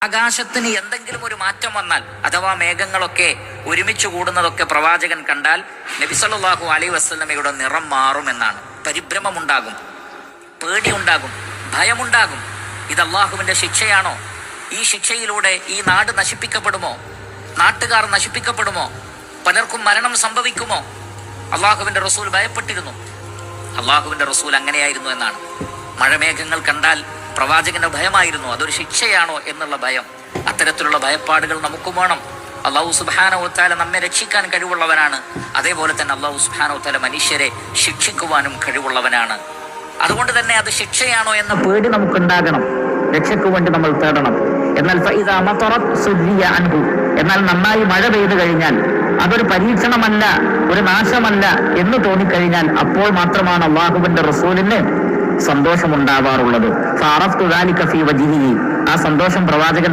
ആകാശത്തിന് എന്തെങ്കിലും ഒരു മാറ്റം വന്നാൽ, അഥവാ മേഘങ്ങളൊക്കെ ഒരുമിച്ച് കൂടുന്നതൊക്കെ പ്രവാചകൻ കണ്ടാൽ നബി സല്ലല്ലാഹു അലൈഹി വസല്ലമയുടെ നിറം മാറുമെന്നാണ്. പരിഭ്രമമുണ്ടാകും, പേടിയുണ്ടാകും, ഭയമുണ്ടാകും. ഇത് അള്ളാഹുവിന്റെ ശിക്ഷയാണോ? ഈ ശിക്ഷയിലൂടെ ഈ നാട് നശിപ്പിക്കപ്പെടുമോ? നാട്ടുകാർ നശിപ്പിക്കപ്പെടുമോ? പലർക്കും മരണം സംഭവിക്കുമോ? അള്ളാഹുവിന്റെ റസൂൽ ഭയപ്പെട്ടിരുന്നു. അള്ളാഹുവിന്റെ റസൂൽ അങ്ങനെയായിരുന്നു എന്നാണ്. മഴമേഘങ്ങൾ കണ്ടാൽ പ്രവാചകന്റെ ഭയമായിരുന്നു. അതൊരു ശിക്ഷയാണോ എന്നുള്ള ഭയം. അത്തരത്തിലുള്ള ഭയപ്പാടുകൾ നമുക്കും വേണം. അള്ളാഹു സുബ്ഹാനഹു വ തആല നമ്മെ രക്ഷിക്കാൻ കഴിവുള്ളവനാണ്. അതേപോലെ തന്നെ അള്ളാഹു സുബ്ഹാനഹു വ തആല മനുഷ്യരെ ശിക്ഷിക്കുവാനും കഴിവുള്ളവനാണ്. അതുകൊണ്ട് തന്നെ അത് ശിക്ഷയാണോ എന്ന പേടി നമുക്കുണ്ടാകണം. രക്ഷയ്ക്ക് വേണ്ടി നമ്മൾ തേടണം. എന്നാൽ ഫഇദാ മതറത് സുരിയ അൻഹു, എന്നാൽ നന്നായി മഴ പെയ്തു കഴിഞ്ഞാൽ അതൊരു പരീക്ഷണമല്ല, ഒരു നാശമല്ല എന്ന് തോന്നിക്കഴിഞ്ഞാൽ അപ്പോൾ മാത്രമാണ് അള്ളാഹുവിന്റെ റസൂലിന് സന്തോഷമുണ്ടാവാറുള്ളത്. ഫഅറഫ്തു ദാലിക ഫീ വജ്ഹിഹി, ആ സന്തോഷം പ്രവാചകൻ